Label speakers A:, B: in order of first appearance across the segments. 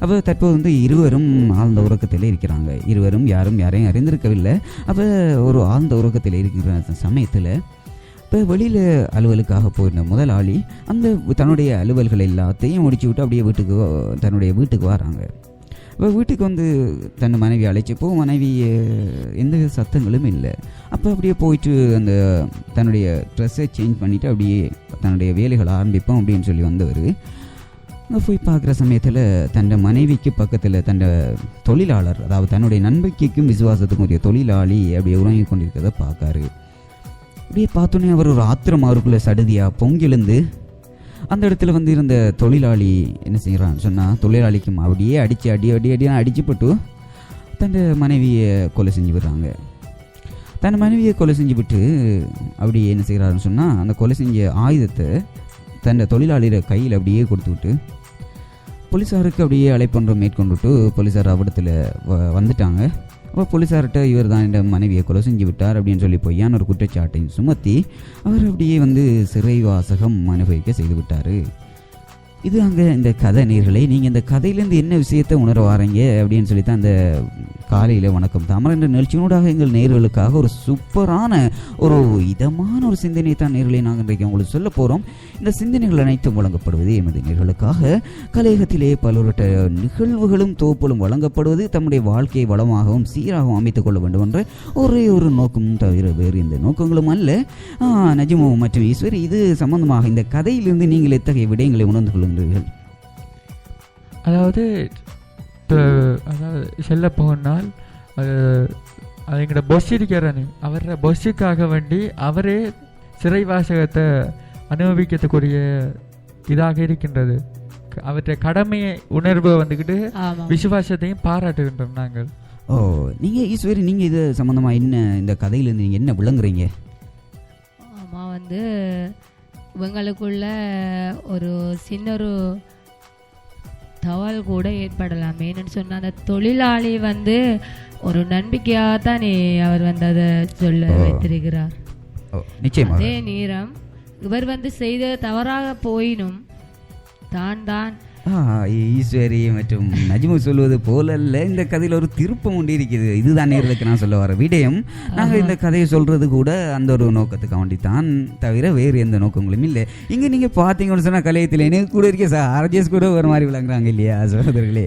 A: அப்போ தற்போது வந்து இருவரும் ஆழ்ந்த உறக்கத்தில் இருக்கிறாங்க. இருவரும் யாரையும் அறிந்திருக்கவில்லை. அப்போ ஒரு ஆழ்ந்த உறக்கத்தில் இருக்கிற சமயத்தில் இப்போ வெளியில் அலுவலுக்காக போயிருந்த முதலாளி அந்த தன்னுடைய அலுவல்கள் எல்லாத்தையும் முடிச்சு விட்டு அப்படியே தன்னுடைய வீட்டுக்கு வராங்க. இப்போ வீட்டுக்கு வந்து தன் மனைவி அழைச்சப்போ மனைவி எந்த சத்தங்களும் இல்லை. அப்போ அப்படியே போயிட்டு அந்த தன்னுடைய ட்ரெஸ்ஸை சேஞ்ச் பண்ணிவிட்டு அப்படியே தன்னுடைய வேலைகளை ஆரம்பிப்போம் அப்படின்னு சொல்லி வந்தவர் அங்கே போய் பார்க்குற சமயத்தில் தன் மனைவிக்கு பக்கத்தில் தன் தொழிலாளர், அதாவது தன்னுடைய நம்பிக்கைக்கும் விசுவாசத்துக்கும் உரிய தொழிலாளி அப்படியே உறங்கி கொண்டிருக்கிறத பார்க்காரு. அப்படியே பார்த்தோன்னே அவர் ஒரு ஆத்திரம் அவருக்குள்ளே சடுதியாக பொங்கிழுந்து அந்த இடத்துல வந்து இருந்த தொழிலாளி என்ன செய்கிறான்னு சொன்னால் தொழிலாளிக்கும் அப்படியே அடிச்சுப்பட்டு தன் மனைவியை கொலை செஞ்சு விடுறாங்க. தன் மனைவியை கொலை செஞ்சு விட்டு அப்படியே என்ன செய்கிறாருன்னு சொன்னால் அந்த கொலை செஞ்ச ஆயுதத்தை தன் தொழிலாளியோட கையில் அப்படியே கொடுத்து விட்டு போலீஸாருக்கு அப்படியே அழைப்பொன்றை மேற்கொண்டுட்டு போலீஸார் அவ்விடத்தில் வந்துட்டாங்க. அப்போ போலீஸார்கிட்ட இவர் தான் இந்த மனைவியை கொலை செஞ்சு விட்டார் அப்படின்னு சொல்லி பொய்யான ஒரு குற்றச்சாட்டையும் சுமத்தி அவர் அப்படியே வந்து சிறைவாசகம் அனுபவிக்க செய்து விட்டார். இது அங்கே இந்த கதை நேயர்களே, நீங்கள் இந்த கதையிலேருந்து என்ன விஷயத்தை உணர வாரீங்க அப்படின்னு சொல்லி தான் அந்த காலையில் வணக்கம் தாமரை என்ற நிகழ்ச்சியினூடாக எங்கள் நேயர்களுக்காக ஒரு சூப்பரான ஒரு இதமான ஒரு சிந்தனை தான் நேயர்களே நாங்கள் இன்றைக்கு உங்களுக்கு சொல்ல போகிறோம். இந்த சிந்தனைகள் அனைத்தும் வழங்கப்படுவது எமது நேயர்களுக்காக கலையகத்திலே பலருட்ட நிகழ்வுகளும் தொகுப்புகளும் வழங்கப்படுவது தம்முடைய வாழ்க்கையை வளமாகவும் சீராகவும் அமைத்துக் கொள்ள வேண்டும் என்ற ஒரே ஒரு நோக்கமும் தவிர வேறு எந்த நோக்கங்களும் அல்ல. நஜ்மு மற்றும் ஈஸ்வரி, இது சம்பந்தமாக இந்த கதையிலிருந்து நீங்கள் எத்தகைய விடயங்களை உணர்ந்து கொள்ளுங்கள்?
B: அதாவது செல்ல போனால் எங்களோட பொஸ் இருக்கிறானே, அவர பொஸ்ஸுக்காக வேண்டி அவரே சிறைவாசகத்தை அனுபவிக்கக்கூடிய இதாக இருக்கின்றது. அவற்றை கடமையை உணர்வை வந்துக்கிட்டு விசுவாசத்தையும் பாராட்டுகின்றோம் நாங்கள்.
A: நீங்கள் ஈஸ்வரி, நீங்கள் இது சம்மந்தமாக என்ன இந்த கதையிலேருந்து நீங்கள் என்ன விளங்குறீங்க?
C: ஆமாம், வந்து இவங்களுக்குள்ள ஒரு சின்ன ஒரு தவறு கூட ஏற்படலாம். ஏன்னு சொன்னால் அந்த தொழிலாளி வந்து ஒரு நம்பிக்கையாக தான் அவர் வந்து அதை சொல்ல வைத்திருக்கிறார். அதே நேரம் இவர் வந்து செய்த தவறாக போயினும் தான்
A: ஈஸ்வரி மற்றும் நஜ்மு சொல்வது போலல்ல, இந்த கதையில் ஒரு திருப்பம் உண்டு இருக்குது. இதுதான் நேர்களுக்கு நான் சொல்ல வர விடயம். நாங்கள் இந்த கதையை சொல்றது கூட அந்த ஒரு நோக்கத்துக்கு வேண்டித்தான், தவிர வேறு எந்த நோக்கங்களும் இல்லை. இங்கே நீங்கள் பார்த்தீங்கன்னு சொன்னால் கலையத்தில் எனக்கு கூட இருக்க ஆர்ஜிஎஸ் கூட ஒரு மாதிரி விளங்குறாங்க இல்லையா சகோதரர்களே?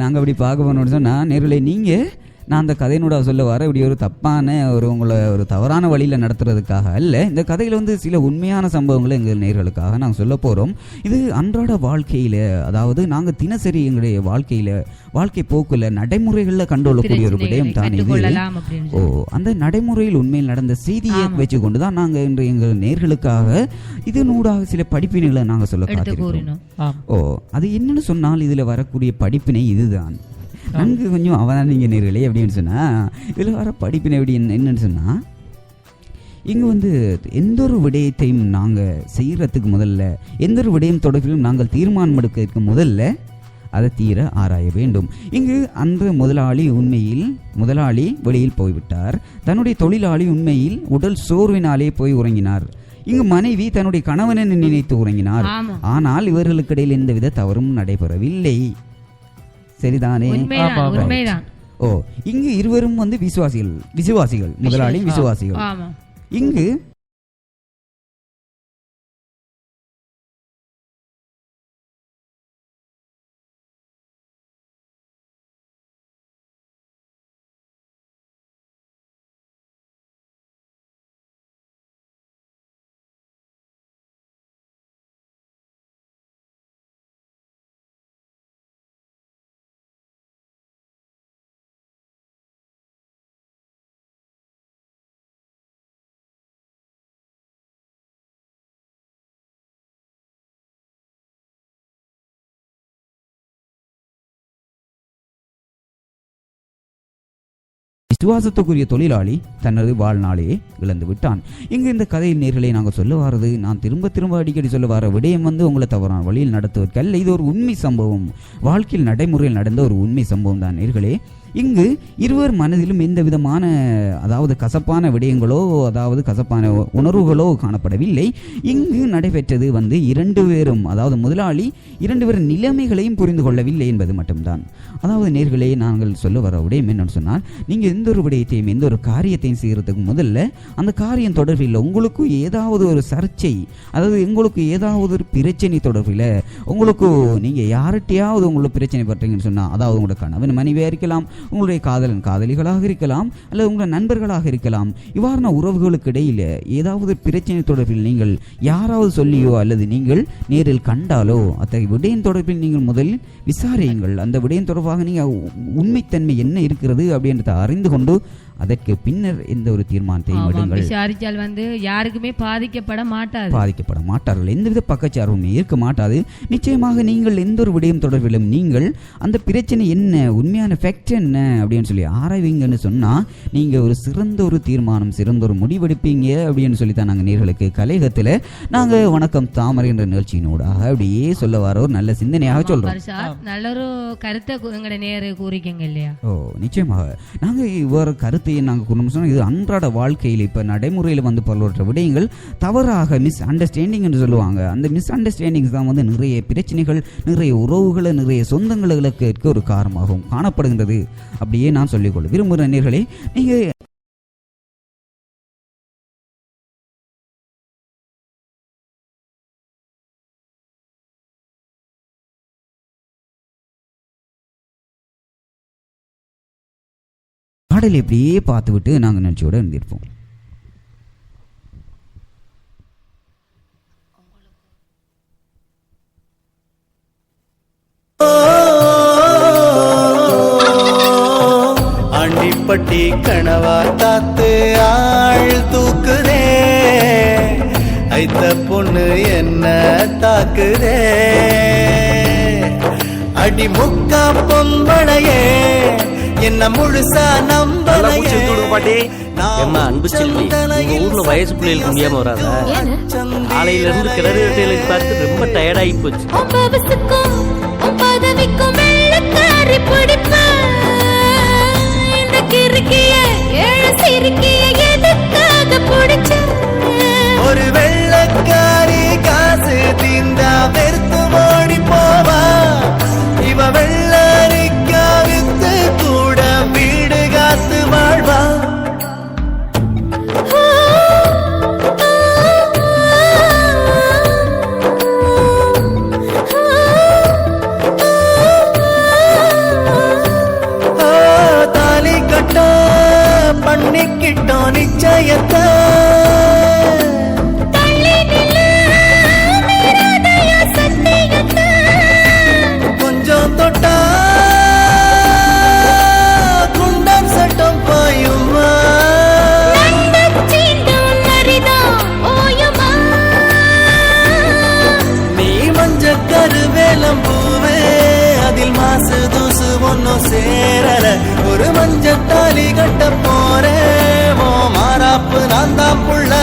A: நாங்கள் அப்படி பார்க்க போனோம்னு சொன்னால் நேர்களே, நீங்கள் நான் அந்த கதையினோட சொல்ல வர இப்படி ஒரு தப்பான உங்களை ஒரு தவறான வழியில் நடத்துறதுக்காக அல்ல. இந்த கதையில் வந்து சில உண்மையான சம்பவங்களை எங்கள் நேயர்களுக்காக நாங்கள் சொல்ல போகிறோம். இது அன்றாட வாழ்க்கையில், அதாவது நாங்கள் தினசரி எங்களுடைய வாழ்க்கை போக்கில் நடைமுறைகளில் கண்டுகொள்ளக்கூடிய ஒரு விடயம் தான் இது. அந்த நடைமுறையில் உண்மையில் நடந்த செய்தியை வச்சு கொண்டு தான் நாங்கள் இன்று எங்கள் நேயர்களுக்காக இதனூடாக சில படிப்பினைகளை நாங்கள் சொல்ல காத்திருக்கிறோம். அது என்னன்னு சொன்னால் இதில் வரக்கூடிய படிப்பினை இதுதான். நன்கு கொஞ்சம் அவதானிங்க நேர்களே அப்படின்னு சொன்னால் இதில் வர படிப்பினை எப்படி என்னன்னு சொன்னால், இங்கே வந்து எந்த ஒரு விடயத்தையும் நாங்கள் செய்கிறதுக்கு முதல்ல, எந்த ஒரு விடயம் தொடர்பிலும் நாங்கள் தீர்மானம் எடுக்கிறதுக்கு முதல்ல அதை தீர ஆராய வேண்டும். இங்கு அந்த முதலாளி வெளியில் போய்விட்டார். தன்னுடைய தொழிலாளி உண்மையில் உடல் சோர்வினாலே போய் உறங்கினார். இங்கு மனைவி தன்னுடைய கணவனை நினைத்து உறங்கினார். ஆனால் இவர்களுக்கு இடையில் எந்தவித தவறும் நடைபெறவில்லை. சரிதானே? இங்கு இருவரும் வந்து விசுவாசிகள், முதலாளி விசுவாசிகள். இங்கு விசுவாசத்துக்குரிய தொழிலாளி தனது வாழ்நாளையே இழந்து விட்டான். இங்கு இந்த கதையில் நேர்களை நாங்கள் சொல்ல வாரது, நான் திரும்ப அடிக்கடி சொல்ல வர விடயம் வந்து உங்களை தவறான வழியில் நடத்துவதற்கல்ல. இது ஒரு உண்மை சம்பவம், வாழ்க்கையில் நடைமுறையில் நடந்த ஒரு உண்மை சம்பவம் தான் நேர்களே. இங்கு இருவர் மனதிலும் எந்த விதமான அதாவது கசப்பான விடயங்களோ அதாவது கசப்பான உணர்வுகளோ காணப்படவில்லை. இங்கு நடைபெற்றது இரண்டு பேரும் அதாவது முதலாளி இரண்டு பேரும் நிலைமைகளையும் புரிந்து கொள்ளவில்லை என்பது மட்டும்தான். அதாவது நேர்களே, நாங்கள் சொல்ல வர விடயம் என்னன்னு சொன்னால், நீங்க எந்த ஒரு விடயத்தையும் எந்த ஒரு காரியத்தையும் செய்யறதுக்கு முதல்ல அந்த காரியம் தொடர்பில் உங்களுக்கு ஏதாவது ஒரு சர்ச்சை, அதாவது உங்களுக்கு ஏதாவது ஒரு பிரச்சனை தொடர்பில் உங்களுக்கு நீங்க யார்கிட்டையாவது உங்களுக்கு பிரச்சனை பற்றீங்கன்னு சொன்னா, அதாவது உங்களோட கணவன் மனைவியா இருக்கலாம், உங்களுடைய காதலன் காதலிகளாக இருக்கலாம், அல்லது உங்களோட நண்பர்களாக இருக்கலாம். இவ்வாறான உறவுகளுக்கு இடையில ஏதாவது பிரச்சனை தொடர்பில் நீங்கள் யாராவது சொல்லியோ அல்லது நீங்கள் நேரில் கண்டாலோ அத்தகைய விடயம் தொடர்பில் நீங்கள் முதலில் விசாரியுங்கள். அந்த விடயம் தொடர்பாக நீங்கள் உண்மைத்தன்மை என்ன இருக்கிறது அப்படின்றத அறிந்து கொண்டு அதற்கு பின்னர் எந்த ஒரு தீர்மானத்தையும் எடுங்கள்.
C: விசாரிச்சால் யாருக்குமே பாதிக்கப்பட
A: மாட்டார்கள், எந்தவித பக்கச்சார்புமே இருக்க மாட்டாது. நிச்சயமாக நீங்கள் எந்த ஒரு விடயம் தொடர்பிலும் நீங்கள் அந்த பிரச்சனை என்ன, உண்மையான ஃபேக்ட் என்ன அப்படின்னு சொல்லி ஆராய்வீங்கன்னு சொன்னா நீங்க ஒரு சிறந்த ஒரு தீர்மானம், சிறந்த ஒரு முடிவெடுப்பீங்க அப்படின்னு சொல்லித்தான் நாங்கள் நேர்களுக்கு கலையகத்துல நாங்க வணக்கம் தாமரை என்ற நிகழ்ச்சியினோடாக அப்படியே சொல்ல வர ஒரு நல்ல சிந்தனையாக சொல்றோம்.
C: நல்ல ஒரு கருத்தை நேரு கூறிக்கங்க இல்லையா?
A: நிச்சயமாக நாங்க இவ்வாறு கருத்தை நாங்கள் கூறணும் சொன்னால், இது அன்றாட வாழ்க்கையில் இப்போ நடைமுறையில் பல்வேறு விடயங்கள் தவறாக மிஸ் அண்டர்ஸ்டாண்டிங் என்று சொல்லுவாங்க. அந்த மிஸ் அண்டர்ஸ்டாண்டிங்ஸ் தான் நிறைய பிரச்சனைகள், நிறைய உறவுகளை, நிறைய சொந்தங்களுக்கு ஒரு காரணமாகவும் காணப்படுகின்றது. அப்படியே நான் சொல்லிக்கொள்ள விரும்புகிற நேர்களே, நீங்க பாடல் எப்படியே பார்த்து விட்டு நாங்கள் நிகழ்ச்சியோட இருந்திருப்போம்.
D: ஆண்டிப்பட்டி கணவா தாத்து ஆள் தூக்குதே, ஐத்த பொண்ணு என்ன தாக்குதே, அடி முக்கா பொம்பளையே என்ன முழுசா நம்பலையே.
E: அன்பு செல்வி, ஊர்ல வயசு பிள்ளைகளுக்கு முடியாம வராதா? காலையில இருந்து கிணறு வெட்டைகளுக்கு பார்த்து ரொம்ப டயர்டாகி போச்சு.
D: ஒரு வெள்ளக்காரி காசு தீந்தா வெறுத்து ஓடி போவா, இவ வெள்ளரிக்கா வித்து கூட வீடு காத்து வாழ்வா. தாலி கட்ட பண்ணிக்கிட்டோம் நிச்சயத்தை, கொஞ்சம் தொட்டா குண்டம் சட்டம் பாயுமா, நீ மஞ்ச கருவேலம் பூவே அதில் மாசு தூசு ஒன்னும் சேரல, ஒரு மஞ்ச தாலி கட்ட போறேன் மாறாப்பு நான் தான் புள்ள.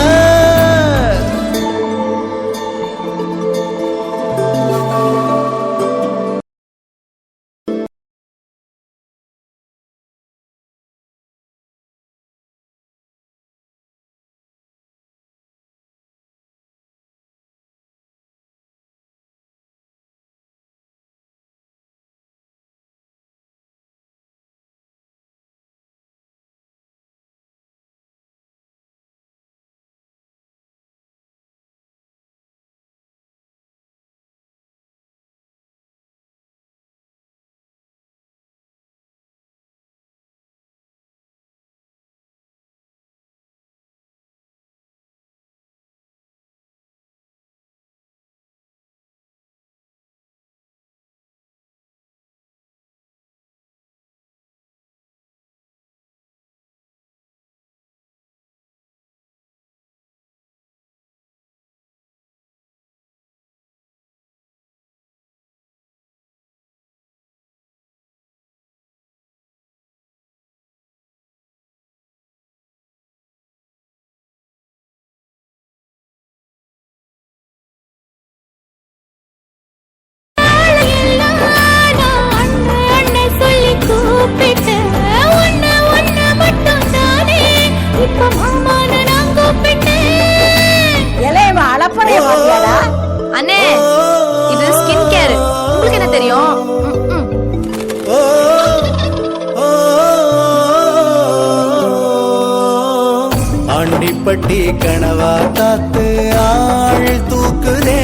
D: தீப்பட்டி கனவா காத்து ஆள் தூக்குதே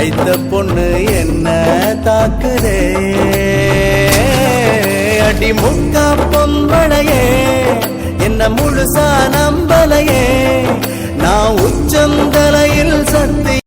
D: ஐத்த பொண்ணு என்ன தாக்குதே அடி முக்கா பொம்பளையே என்ன முழுசா நம்பலையே நான் உச்சந்தலையில் சத்தி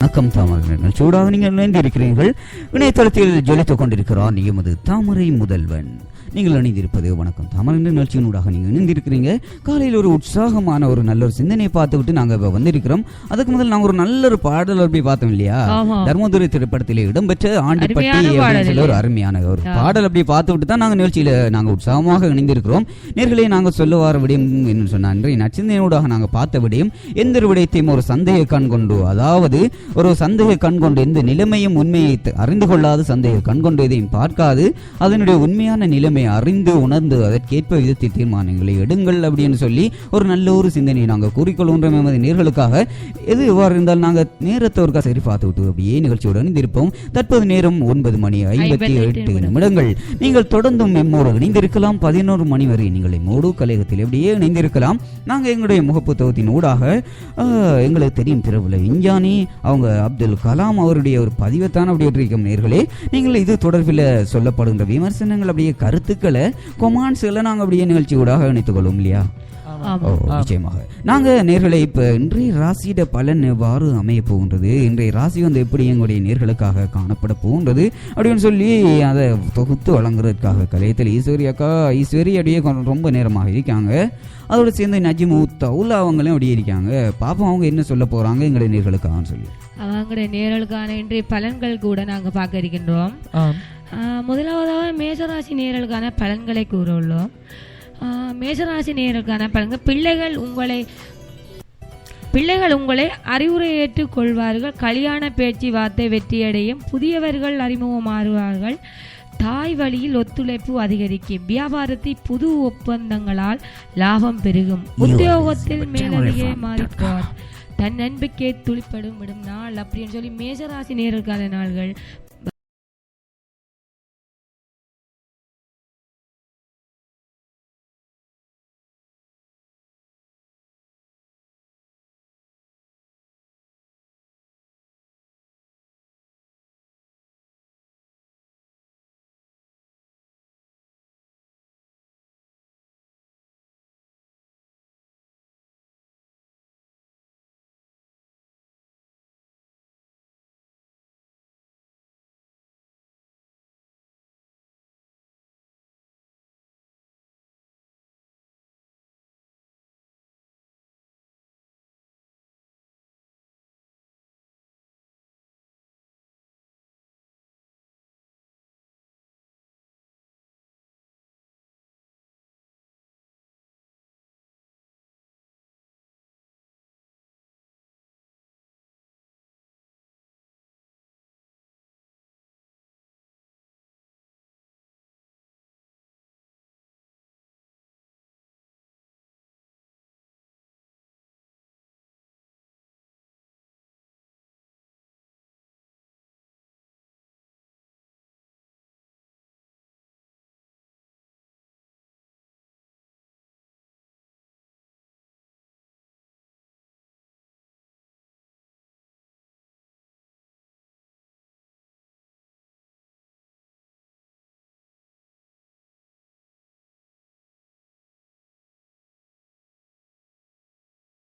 A: வணக்கம் தாமரை சூடாக நீங்கள் இணைந்திருக்கிறீர்கள். இணையதளத்தில் ஜொலித்துக் கொண்டிருக்கிறார் எமது தாமரை முதல்வன். நீங்கள் இணைந்திருப்பது வணக்கம் தாமரை நிகழ்ச்சியினூடாக நீங்கள் இணைந்திருக்கிறீங்க. காலையில் ஒரு உற்சாகமான ஒரு நல்ல ஒரு சிந்தனையை பார்த்துவிட்டு நாங்கள் வந்திருக்கிறோம். அதுக்கு முதல் நாங்கள் ஒரு நல்ல ஒரு பாடல் அப்படி பார்த்தோம் இல்லையா, தர்மதுரை திரைப்படத்திலே இடம்பெற்ற ஆண்டிப்பட்டி அப்படின்னு சொல்லி ஒரு அருமையான ஒரு பாடல் அப்படி பார்த்துவிட்டு தான் நாங்கள் நிகழ்ச்சியில நாங்கள் உற்சாகமாக இணைந்திருக்கிறோம். நேர்களே நாங்கள் சொல்ல வர விடயம் என்ன சொன்ன இன்றைய நச்சிந்தனையூடாக நாங்கள் பார்த்த விடயம் எந்த ஒரு விடயத்தையும் ஒரு சந்தேக கண் கொண்டு, அதாவது ஒரு சந்தேக கண் கொண்டு எந்த நிலைமையும் உண்மையை அறிந்து கொள்ளாது, சந்தேக கண் கொண்டு எதையும் பார்க்காது, அதனுடைய உண்மையான நிலைமை அறிந்து உணர்ந்து அதற்கேற்ப விதத்தில் தீர்மானங்களை எடுங்கள் அப்படின்னு சொல்லி ஒரு நல்ல ஒரு சிந்தனையை நாங்கள் கூறிக்கொள்கின்றோம் எமது நேர்களுக்காக. எது எவ்வாறு இருந்தாலும் நாங்கள் நேரத்தை ஒருக்கா சரி பார்த்து விட்டு அப்படியே நிகழ்ச்சியுடன் இருப்போம். தற்போது நேரம் 9:58 நீங்கள் தொடர்ந்தும் எம்மோடு இணைந்திருக்கலாம். 11 மணி வரை நீங்கள் எம்மோடு கலையகத்தில் எப்படியே இணைந்திருக்கலாம். நாங்கள் எங்களுடைய முகப்புத்தகத்தின் ஊடாக எங்களுக்கு தெரியும் பிரபல விஞ்ஞானி அவங்க அப்துல் கலாம் அவருடைய ஒரு பதிவைத்தான் அப்படி இருக்கும் நேர்களே. நீங்கள் இது தொடர்பில் சொல்லப்படுகின்ற விமர்சனங்கள் அப்படியே கருத்துக்களை கொமான்ஸ்களை நாங்கள் அப்படியே நிகழ்ச்சி ஊடாக இணைத்துக் கொள்வோம் இல்லையா? நிச்சயமாக. நாங்க நேர்களை இப்ப இன்றைய ராசியிட பலன் எவ்வாறு அமைய போகின்றது, இன்றைய ராசி வந்து எப்படி எங்களுடைய நேர்களுக்காக காணப்பட போகின்றது அப்படின்னு சொல்லி அதை தொகுத்து வழங்குறதுக்காக கலையத்தில் ஈஸ்வரி அப்படியே ரொம்ப நேரமாக இருக்காங்க. அதோட சேர்ந்து நஜிமு தவுலா அவங்களும் அப்படியே இருக்காங்க. பாப்போம் அவங்க என்ன சொல்ல போறாங்க எங்களுடைய நேர்களுக்காக சொல்லி.
C: அவங்களுடைய நேர்களுக்கான இன்றைய பலன்கள் கூட நாங்க பார்க்க இருக்கின்றோம். முதலாவதாக மேசராசி நேர்களுக்கான பலன்களை கூற உள்ளோம். மேசராசி நேயர்களுக்கான பலன்கள், பிள்ளைகள் உங்களை அறிவுரை ஏற்றுக் கொள்வார்கள். கல்யாண பேச்சுவார்த்தை வெற்றியடையும். புதியவர்கள் அறிமுகமாறுவார்கள். தாய் வழியில் ஒத்துழைப்பு அதிகரிக்கும். வியாபாரத்தில் புது ஒப்பந்தங்களால் லாபம் பெருகும். உத்தியோகத்தில் மேலதிகை மாறிப்பார். தன் நம்பிக்கை துளிப்படும் விடும் நாள் அப்படின்னு சொல்லி மேசராசி நேயர்களுக்கான நாள்கள்